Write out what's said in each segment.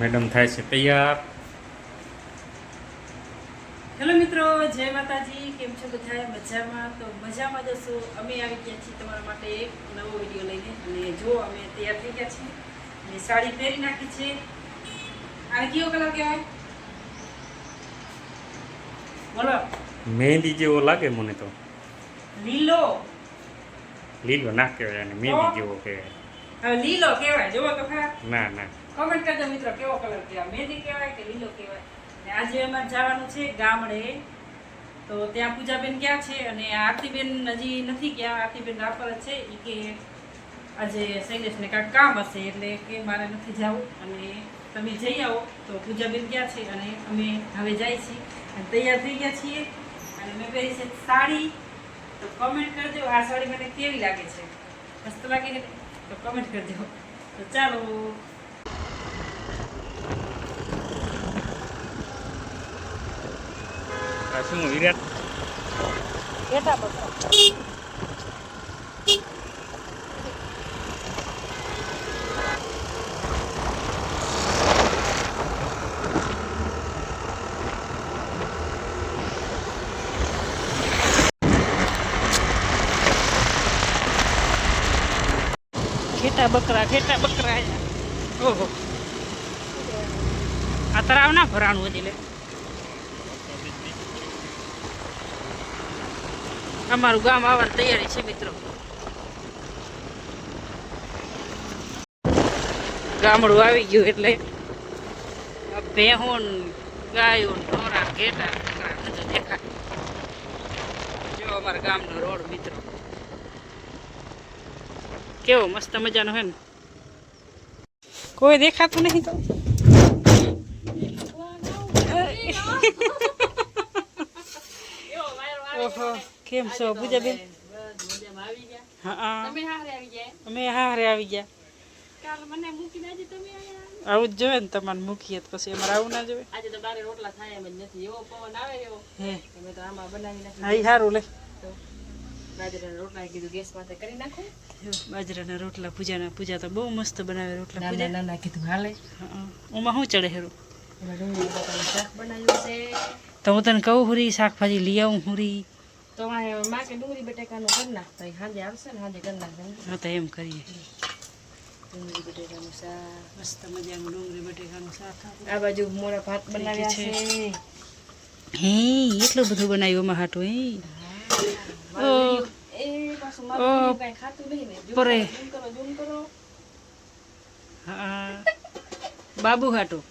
Madam થાય છે તૈયાર. હેલો મિત્રો, જય માતાજી. કેમ છો બધા? મજામાં? તો મજામાં જશો. અમે આવી ગયા છીએ તમારા માટે એક નવો વિડીયો લઈને. અને જો અમે તૈયાર થઈ ગયા છીએ અને સાડી પહેરી નાખી છે. આ કયો કલર કહેવાય? બોલો. મહેંદી જેવો લાગે મને તો. લીલો. લીલો ના કહેવાય અને મહેંદી જેવો કહેવાય. હવે લીલો કહેવાય. જોવો તો ખરા. ના ના. કમેન્ટ કરજો મિત્રો, કેવો કલર કહેવાય? મહેંદી કહેવાય કે લીલો કહેવાય? અને આજે અમારે જવાનું છે ગામડે. તો ત્યાં પૂજાબેન ગયા છે અને આરતીબેન હજી નથી ગયા. આરતીબેન રાપર જ છે. એ કે આજે શૈલેષને કાંઈક કામ હશે એટલે કે મારે નથી જવું અને તમે જઈ આવો. તો પૂજાબેન ગયા છે અને અમે હવે જાય છીએ અને તૈયાર થઈ ગયા છીએ. અને મેં પહેરી છે સાડી. તો કમેન્ટ કરજો આ સાડી મને કેવી લાગે છે. મસ્ત લાગે કે તો કમેન્ટ કરજો. તો ચાલો. આ શું વિરાટ? ઘેટા બકરા. ઘેટા બકરા ઓહો આ તરાવ ના ભરાણું હતી લે. અમારું ગામ આવવાની તૈયારી છે મિત્રો. ગામડું આવી ગયું એટલે ભેહું ગાયું ઢોરા ઘેટા બકરા બધું દેખાય. જો અમારા ગામનો રોડ મિત્રો કેવો મસ્ત મજાનો હે ને. કોઈ દેખાતું નહીં તો. ઓહો કેમ છો પૂજાબેન? હા અમે હારે આવી ગયા. આવું જ જોઈએ ને તમારે મૂકીએ તો પછી અમારે આવું ના જોઈએ. આજે તો બારે રોટલા થાય એમ જ નથી. એવો પવન આવે એવો હે અમે તો આમાં બનાવી નાખી. હા સારું લે. બાજરાના રોટલા કીધું ગેસ માથે કરી નાખો. બાજરાના રોટલા પૂજા તો બહુ મસ્ત બનાવે રોટલા. નાના નાના કીધું હાલે. ઓમાં શું ચડે હેરું? એમાં ડુંગળી બટાકાનું શાક બનાવ્યું છે. તો હું તને કહું હુરી શાકભાજી લઈ આવું હુરી. તો માં કે ડુંગળી બટાકાનું કરી નાખતા સાંજે આવશે ને સાંજે કરી નાખતા. હા તો એમ કરીએ. ડુંગળી બટાકાનું શાક મસ્ત મજાનું ડુંગળી બટેકાનું શાક. આ બાજુ મોડા ભાત બનાવ્યા છે. હે એટલું બધું બનાવ્યું અમારા હાટું હે. એ પાછું મારું કઈ ખાતું નહીં ને. પરે ઝૂમ કરો. હા બાબુ હાટું.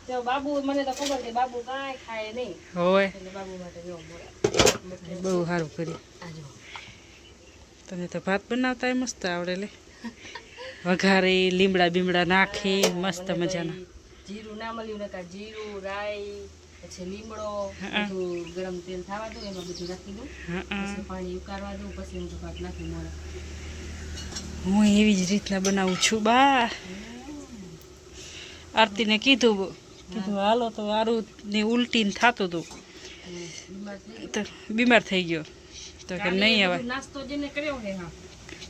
તો બાબુ મને તો ખબર છે બાબુ કાંઈ ખાય નહીં. હોય એટલે બાબુ માટે જો મોડા બહુ સારું કર્યું. આજો તને તો ભાત બનાવતા મસ્ત આવડે લે. વઘારે લીમડા બીમડા નાખે મસ્ત મજાના. જીરું ના મળ્યું નકા જીરું રાઈ પછી લીમડો બધું ગરમ તેલ થવા દઉં એમાં બધું નાખી દઉં. પછી પાણી ઉકાળવા દઉં પછી હું તો ભાત નાખી મોડા. હું એવી જ રીતના બનાવું છું બા. આરતીને કીધું હાલો તો આરું ને ઉલટીને થતું હતું તો બીમાર થઈ ગયો તો કે નહીં આવે. નાસ્તો જેને કર્યો હે હા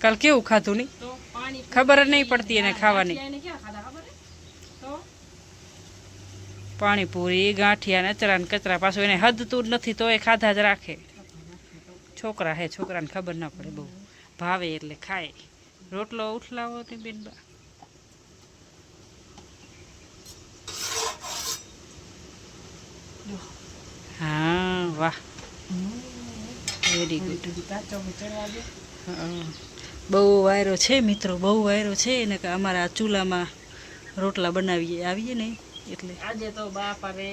કાલ કેવું ખાતું નહીં તો પાણી ખબર જ નહીં પડતી એને ખાવાની. એને ક્યાં ખાધા ખબર હે? તો પાણીપુરી ગાંઠિયા ને અચરા ને કચરા પાછું એને હદતું જ નથી તો એ ખાધા જ રાખે. છોકરા હે છોકરાને ખબર ના પડે બહુ ભાવે એટલે ખાય. રોટલો ઉઠલાવો ને બેન બા. હા વાહ વેરી ગુડ. કાચો ચડવા દે. બહુ વાયરો છે મિત્રો બહુ વાયરો છે ને કે અમારા ચૂલામાં રોટલા આવીએ ને એટલે. આજે તો બાપા રે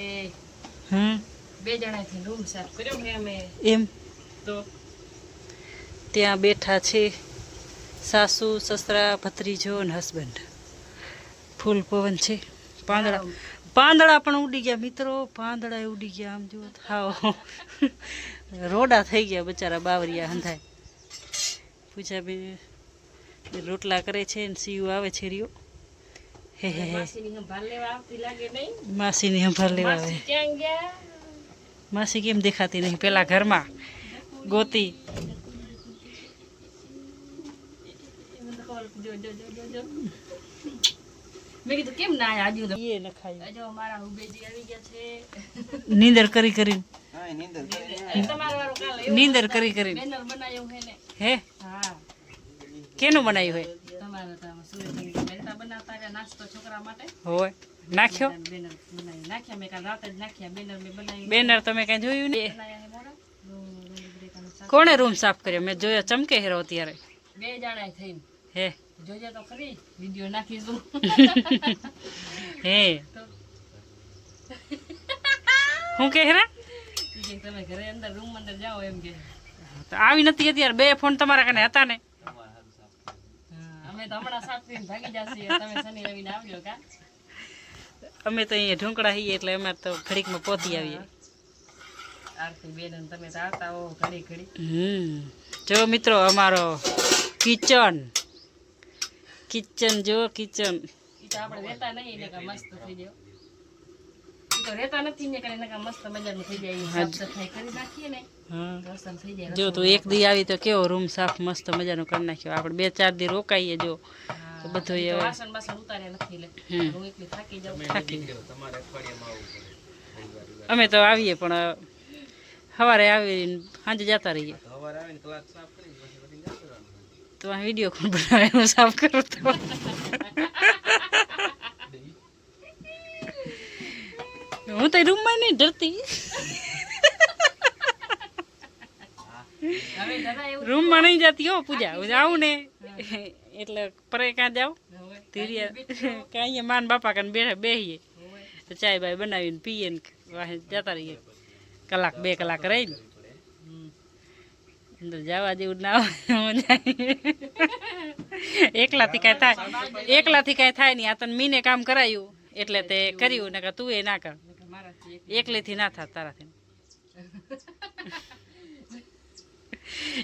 2 જણાથી રૂમ સાફ કર્યો ને અમે. એમ તો ત્યાં બેઠા છે સાસુ સસરા ભત્રીજો અને હસબન્ડ. ફૂલ પવન છે. પાંદડા પણ ઉડી ગયા મિત્રો. પાંદડા ઉડી ગયા આમ જુઓ હાવ રોડા થઈ ગયા બચારા બાવરિયા હંધાય. પૂજાબેન રોટલા કરે છે ને સીયું આવે છે રહ્યો. હે હે હે માસીની સંભાળ લેવા આવતી લાગે નહીં. માસીની સંભાળ લેવા આવે. માસી ક્યાં ગયા? માસી કેમ દેખાતી નહીં? પેલા ઘરમાં ગોતી. જો જો જો જો જો મેં કીધું કેમ ના આયા આજુ તો એ ન ખાય જો મારા હુબેજી આવી ગયા છે નીંદર કરી કરીને તમારા વાળું કાલે એવું નીંદર કરી કરીને બેનર બનાવ્યું છે ને હે હા કેનું બનાવ્યું હોય તમારા તો સુરેશભાઈ બેનર બનાવતા આવ્યા નાસ્તો છોકરા માટે હોય નાખ્યો બેનર બનાવી નાખ્યા મેં કાલ રાતે જ નાખ્યા બેનર મેં બનાવી બેનર તમે કઈ જોયું ને બનાવ્યા છે મોડા ડુંગળીનું શાક કોણે રૂમ સાફ કર્યો મેં જોયો ચમકે હેરો અત્યારે બે જણા થઈને હે જોજે તો ખરી વિડિયો નાખીશું હે તો હું કે હેરા ઈ કે તમે ઘરે અંદર રૂમ અંદર જાઓ એમ કે તો આવી નથી અત્યારે બે ફોન તમારા કને હતા ને અમે તો હમણાં સાત કરીને ભાગી જશે તમે શનિ રવિ ને આવજો કા અમે તો અહીંયા ઢોંકડા હઈએ એટલે અમે તો ઘડીકમાં પહોંચી આવીએ આરતી બેન અને તમે તો આવતા હો ઘડી ઘડી જો મિત્રો અમારો કિચન જો કિચન ઈ તો આપણે રહેતા નહીં ને કા મસ્ત થઈ જાય ઈ તો રહેતા નથી ને કા કા મસ્ત મજાનું થઈ જાય સાફ સફાઈ કરી નાખીએ ને રસમ થઈ જાય જો તું એક દી આવી તો કેવો રૂમ સાફ મસ્ત મજાનો કરી નાખ્યો આપણે 2-4 દી રોકાઈએ જો તો બધું ઈ તો વાસણ બાસણ ઉતાર્યા નથી લે હું એકલી થાકી જાઉં અમે તો આવીએ પણ સવારે આવીને સાંજે જતા રહીએ તો આ વિડીયો કોણ બનાવે હું સાફ કરું તો હું તો રૂમમાં નહીં ડરતી હવે દાદા એવું રૂમમાં નહીં જતી હો પૂજા હું જાઉં ને એટલે પરે કાં જાઉં ધીરિયા કાં અહીંયા માન બાપા કાન બેસીએ તો ચાય બાય બનાવીને પીએ ને વાહે જતા રહીએ કલાક 2 કલાક રહીને અંદર જવા જેવું ના હોય એકલાથી કાંઈ થાય નહીં આ તને મીને કામ કરાયું એટલે તે કર્યું ને તું એ ના કર એકલીથી ના થાય તારાથી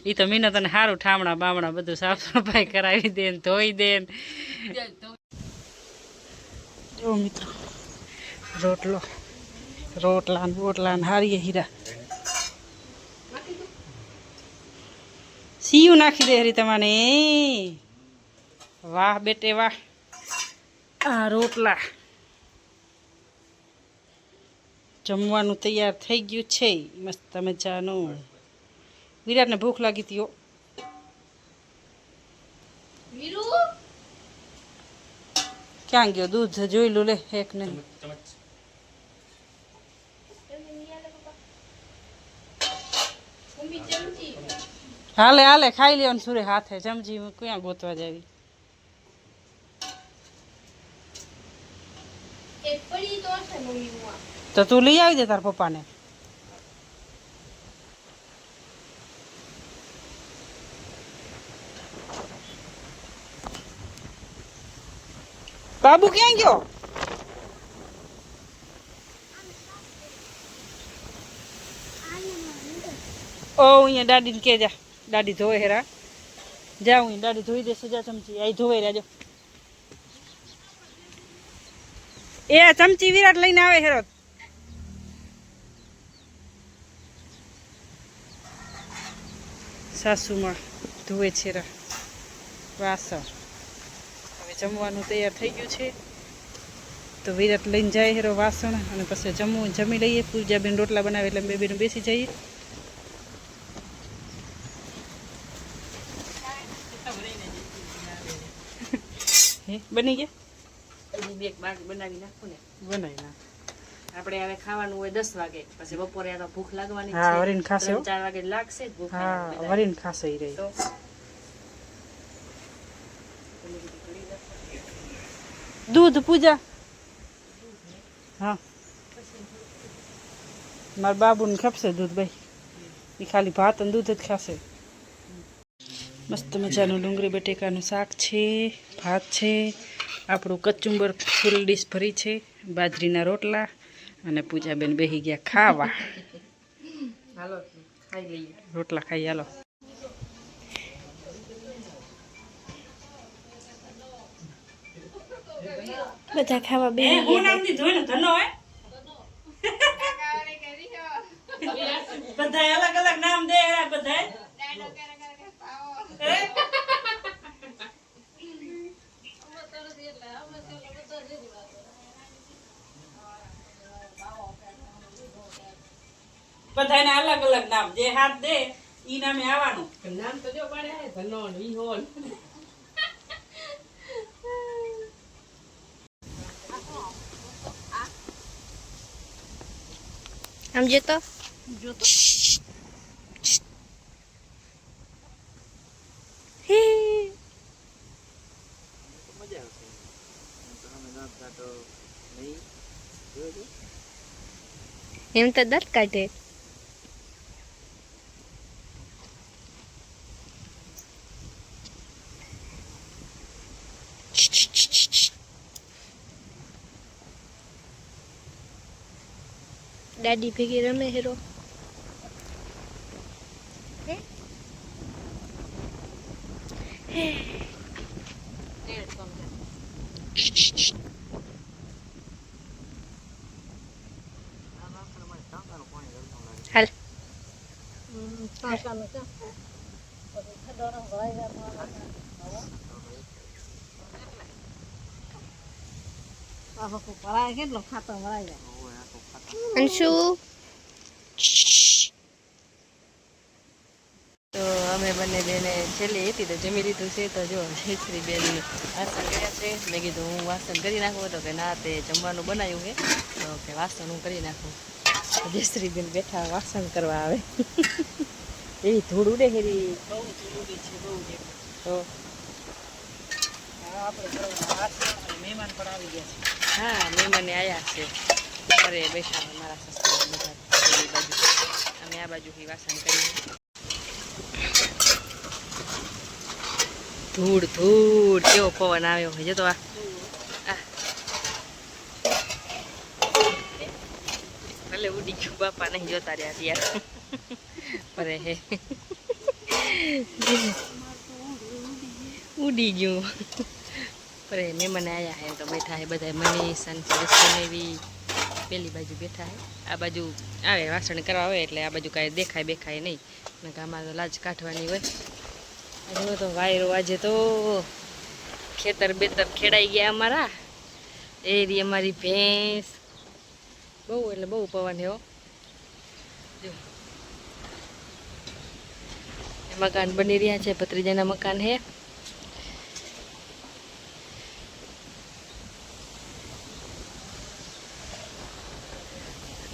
ઈ તો મીનો તને સારું ઠામણા બામણા બધું સાફ સફાઈ કરાવી દે ને ધોઈ દે ને જો મિત્રો રોટલા ને હારીએ હીરા સીયું નાખી દે હરી તમાને વાહ બેટે વાહ આ રોટલા જમવાનું તૈયાર થઈ ગયું છે મસ્ત મજાનું વિરાટને ભૂખ લાગી હતી હો ક્યાં ગયો દૂધ જોઈ લો લે એક નહીં હાલે ખાઈ લ્યો ને સુરે હાથે ચમચી ક્યાં ગોતવા જાવી તો તું લઈ આવી દે તાર પપ્પાને બાબુ ક્યાં ગયો ઓ અહીંયા દાદીને કે જા દાદી ધોવે હેરા જાઉં અહીં દાદી ધોઈ દેશે જા ચમચી અહીં ધોવે રાજો એ ચમચી વિરાટ લઈને આવે હેરો સાસુમાં ધોવે છે રા વાસણ હવે જમવાનું તૈયાર થઈ ગયું છે તો વિરાટ લઈને જાય હેરો વાસણ અને પછી જમી લઈએ પૂજાબેન રોટલા બનાવે એટલે બે બેનું બેસી જઈએ બની ગયા બનાવી નાખું ને બનાવી નાખ આપણે હવે ખાવાનું હોય 10 વાગે પછી બપોરે આ તો ભૂખ લાગવાની છે હા વરીન ખાશે 4 વાગે લાગશે જ ભૂખ હા વરીન ખાશે ઈ રહી તો દૂધ પૂજા હા મારા બાબુને ખપશે દૂધ ભાઈ એ ખાલી ભાત અને દૂધ જ ખાશે મસ્ત મજાનું ડુંગળી બટેકાનું શાક છે ભાત છે આપણું કચુંબર ફૂલ ડીશ ભરી છે બાજરીના રોટલા અને પૂજાબેન બેસી ગયા ખાવા હાલો ખાઈ લઈએ રોટલા ખાઈ હાલો બધા ખાવા બે બધા અલગ અલગ નામ દે બધા બધાને અલગ અલગ નામ, જે હાથ દે ઈ નામે આવવાનું. નામ તો જો પાડે હે ધનો ને વિહોન. સમજે તો જો તો એમ તો દાંત કાઢે. દાદી ભેગી રમે હેરો. હાલ કેટલો ખાતો ભરાઈ જાય. અંશુ તો અમે બંને બેને છેલ્લી હતી તો જમી લીધું છે. તો જો જયશ્રી બેન વાસણ કર્યા છે. મેં કીધું હું વાસણ કરી નાખું, તો કે ના તે જમવાનું બનાવ્યું છે તો કે વાસણ હું કરી નાખું. જયશ્રી બેન બેઠા વાસણ કરવા આવે. એવી ધૂળ ઉડે હેરી. બહુ જરૂરી છે, બહુ જ. તો હા, આપણે કરવાના વાસણ અને મહેમાન પણ આવી ગયા છે. હા, મહેમાને આવ્યા છે. ઘરે બેસા મારા સસરા બધા પેલી બાજુ, અમે આ બાજુથી વાસણ કરીએ. ધૂળ ધૂળ કેવો પવન આવ્યો હોય. જો તો આ ભલે ઉડી ગયું, બાપા નહીં જોતા રહ્યા ત્યાં. અરે હે ઉડી ગયું. અરે મહેમાન આવ્યા હે તો બેઠા હે બધા. મનીષ અને સુનેવી પેલી બાજુ બેઠા હે. આ બાજુ આવે વાસણ કરવા આવે એટલે આ બાજુ કાંઈ દેખાય બેખાય નહીં. ને આમાં તો લાજ કાઢવાની હોય. આજે તો વાયરો, આજે તો ખેતર બેતર ખેડાઈ ગયા અમારા. એ રી અમારી ભેંસ. બહુ એટલે બહુ પવન હે હો. જો મકાન બની રહ્યા છે, ભત્રીજાના મકાન હે.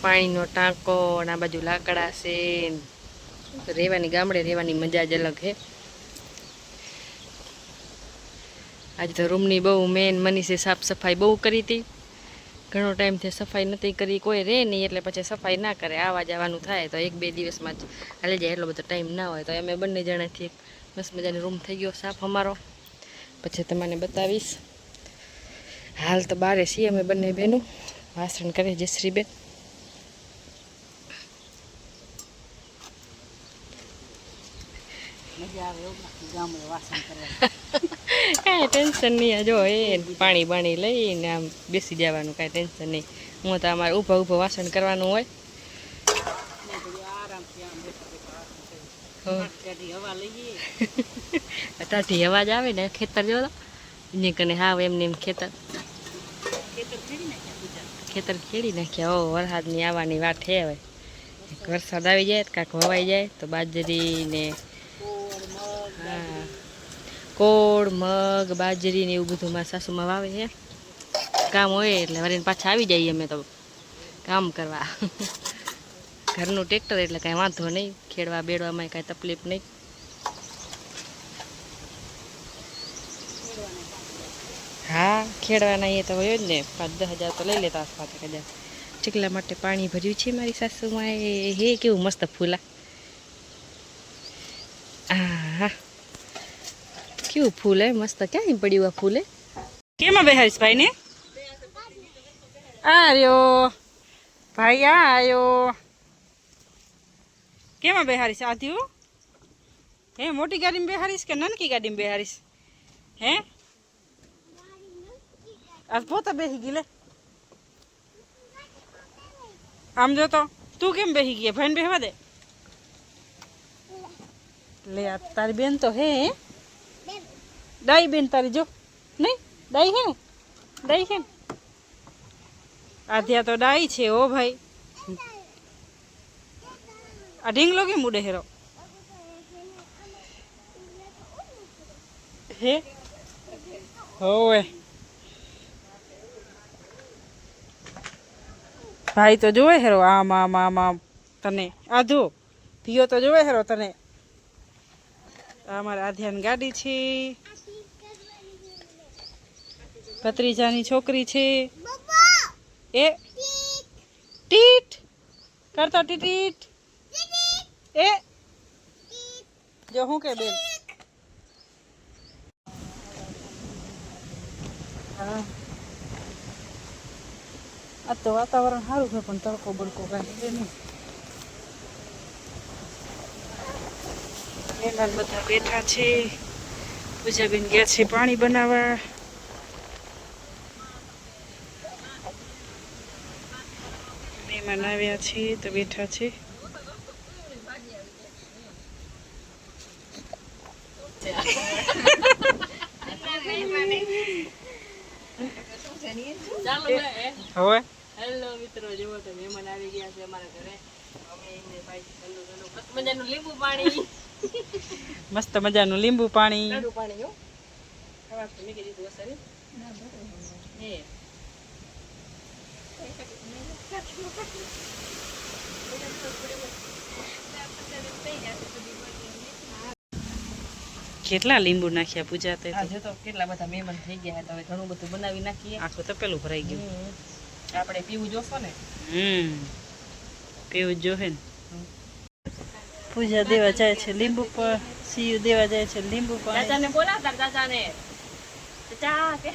પાણીનો ટાંકો, આ બાજુ લાકડા છે. રહેવાની ગામડે રહેવાની મજા જ અલગ હે. આજે તો રૂમની બહુ મેન મનીષે સાફ સફાઈ બહુ કરી હતી. ઘણો ટાઈમથી સફાઈ નથી કરી, કોઈ રહે નહીં એટલે પછી સફાઈ ના કરે. આવા જવાનું થાય તો 1-2 દિવસમાં જ હાલી જાય, એટલો બધો ટાઈમ ના હોય. તો અમે બંને જણાથી એક મસ્ત મજાની રૂમ થઈ ગયો સાફ અમારો. પછી તમને બતાવીશ. હાલ તો બારે છીએ અમે બંને બહેનું. વાસણ કરે જયશ્રીબેન. મજા આવે એવું ગામડે વાસણ કરવા. કાંઈ ટેન્શન નહીં. જો એ પાણી બાણી લઈને આમ બેસી જવાનું, કાંઈ ટેન્શન નહીં. હું તો અમારે ઊભા ઊભા વાસણ કરવાનું હોય. આરામથી આમ બેઠા બેઠા વાસણ કરીએ. હવા લઈએ. ટાઢી અવાજ આવે ને. ખેતર જો એની કને હાવ એમને એમ ખેતર ખેતર ખેડી નાખ્યા. ઓ વરસાદની આવવાની વાત હે. હવે વરસાદ આવી જાય કાંક વવાઈ જાય તો બાજરી ને હા કોળ મગ બાજરી ને એવું બધું મારા સાસુમાં વાવે છે. કામ હોય એટલે વળીને પાછા આવી જઈએ અમે તો કામ કરવા. ઘરનું ટ્રેક્ટર એટલે કાંઈ વાંધો નહીં. ખેડવા બેડવામાં કાંઈ તકલીફ નહીં. હા, ખેડવાના એ તો હોય જ ને. 5-10 હજાર તો લઈ લેતા 5 હજાર. ચીકલા માટે પાણી ભર્યું છે મારી સાસુમાં. એ હે કેવું મસ્ત ફૂલા. હા, કેવું ફૂલ હે મસ્ત. ક્યાં પડ્યું આ ફૂલ? કેમાં બેહારીશ ભાઈ ને? આર્યો ભાઈ, આયો. કેમાં બેહારીશ? આધ્યું હે? મોટી ગાડીમાં બેહારીશ કે નાનકી ગાડીમાં બેહારીશ? હે આજ પોતા બેસી ગઈ લે. આમ જો તો તું કેમ બેસી ગઈ? ભાઈને બેહવા દે. લે આ તારી બેન તો હે ડાઈ બેન તારી. જો નહીં ડાઈ હે ને? ડાઈ છે ને? આધ્યા તો ડાઈ છે ઓ ભાઈ. આ ઢીંગલો કેમ ઉડે હેરો હે હોવે ભાઈ તો જોવે હેરો આમ આમ આમ આમ તને આ જો પીયો તો જોવે હેરો તને આ અમારા આધ્યાન ગાડી છે ભત્રીજાની છોકરી છે એ ટીટ કરતો ટીટ એ જો હું કે બેન હા આ તો વાતાવરણ સારું છે પણ તડકો બડકો કાંઈ છે નહીં મહેમાન બધા બેઠા છે પૂજાબેન ગયા છે પાણી બનાવવા મહેમાન આવ્યા છે તો બેઠા છે હવે હેલો મિત્રો, જુઓ તો મહેમાન આવી ગયા છે અમારા ઘરે. અમે એમને ભાઈ ઠંડુ ઠંડુ મસ્ત મજાનું લીંબુ પાણી મસ્ત મજાનું લીંબુ પાણી ઠંડુ પાણી હો ખાવા તો મેં કીધું અસર હે કેટલા લીંબુ નાખ્યા પૂજા તે આજે તો કેટલા બધા મહેમાન થઈ ગયા તો હવે ઘણું બધું બનાવી નાખીએ. આખું તો પેલું ભરાઈ ગયું આપણે પીવું જોશો ને પીવું જ જોહે ને પૂજા દેવા જાય છે લીંબુ પર સીયું દેવા જાય છે લીંબુ પાણી ચાચાને બોલાવતા ચાચાને ચાચા કે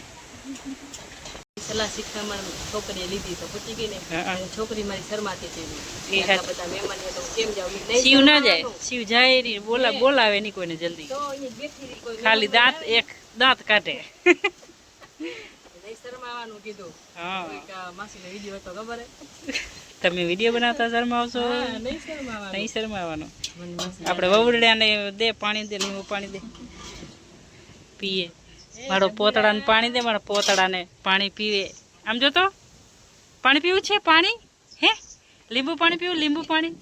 સલાહ શીખવામાં છોકરીએ લીધી તો પૂછી ગઈ ને છોકરી મારી શરમાતી હતી બધા મહેમાન તો કેમ જાવ સીવ ના જાય સીવ જાય ની બોલાવે નહીં કોઈને જલ્દી તો અહીંયા બેઠી કોઈ ખાલી દાંત એક દાંત કાઢે નહીં શરમાવાનું કીધું. હા માસીનો વિડીયો હતો ખબર તમે વિડીયો બનાવતા શરમાવશો નહીં શરમાવાનું નહીં શરમાવાનું આપણે વવરડાને દે પાણી દે લીંબુ પાણી દે પીએ મારો પોતડાને પાણી દે મારા પોતડાને પાણી પીવે આમ જો તો પાણી પીવું છે પાણી હે લીંબુ પાણી પીવું લીંબુ પાણી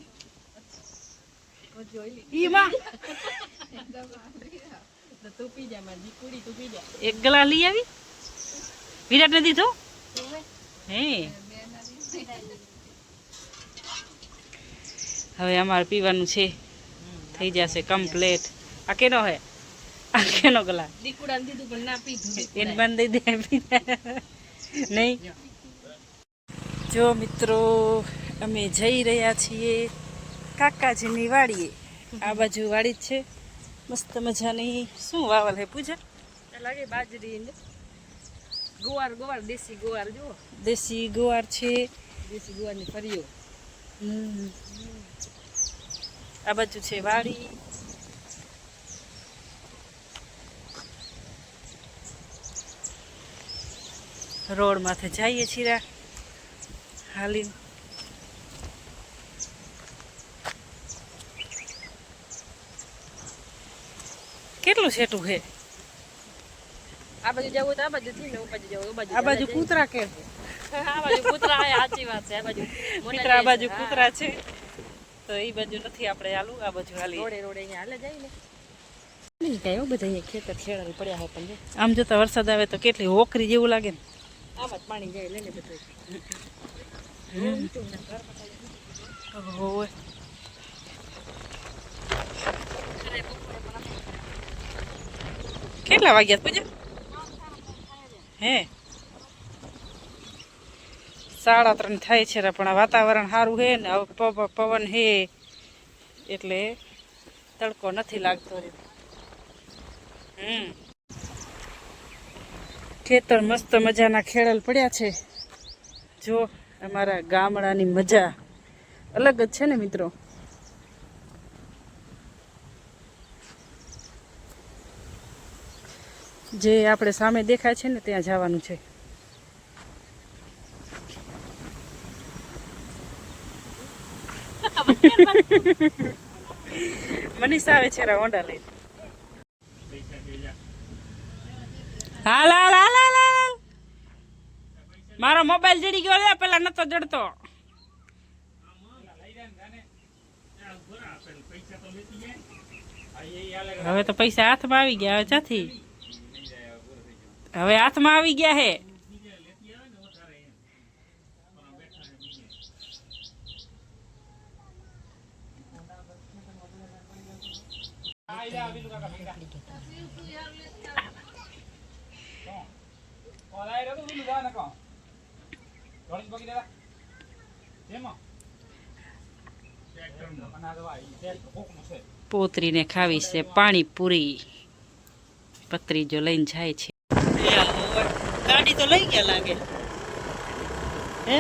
ઈ માં તું પી જા મારી દીકરી તું પી જા એક ગ્લાસ લઈ આવી વિરાટ ને દીધો હે હવે અમારે પીવાનું છે થઈ જશે કમ્પ્લેટ આ કેનો હે આ કેનો ગ્લાસ દીકુડાને દીધું પણ ના પીધું એને બંધ દઈ દે નહીં જો મિત્રો અમે જઈ રહ્યા છીએ કાકાજીની વાડીએ આ બાજુ વાડી જ છે મસ્ત મજાની શું વાવલ હે પૂજા લાગે બાજરી ને ગોવાર દેશી ગોવાર જુઓ દેશી ગુવાર છે દેશી ગોવારની ફરીઓ આ બાજુ છે વાડી રોડ માથે જઈએ છીએ હાલી કેટલું સેટું છે આ બાજુ જવું તો આ બાજુ થી ને આ બાજુ જવું આ બાજુ કૂતરા કે આ બાજુ કૂતરા હે સાચી વાત છે. આ બાજુ કૂતરા આ બાજુ કૂતરા છે તો એ બાજુ નથી આપણે હાલું આ બાજુ હાલી રોડે અહીંયા હાલે જાય ને નહીં કાંઈ બધા અહીંયા ખેતર ખેડા પડ્યા હોય પણ આમ જોતા વરસાદ આવે તો કેટલી હોકરી જેવું લાગે ને આમાં જ પાણી જાય લઈને બધું હોય કેટલા વાગ્યા પૂજા હે 3:30 થાય છે પણ આ વાતાવરણ સારું છે ને પવન હે એટલે તડકો નથી લાગતો ખેતર મસ્ત મજાના ખેડલ પડ્યા છે જો અમારા ગામડાની મજા અલગ જ છે ને મિત્રો જે આપણે સામે દેખાય છે ને ત્યાં જવાનું છે મનીષા આવે છે હોન્ડા લઈને હાલ હાલ હાલ હાલ હાલ મારો મોબાઈલ જડી ગયો લે પેલા નતો જડતો હવે તો પૈસા હાથમાં આવી ગયા, હવે ક્યાંથી? હવે હાથમાં આવી ગયા હે. પોતરીને ખાવી છે પાણીપુરી. પતરી જો લઈને જાય છે. ગાડી તો લઈ ગયા લાગે હે.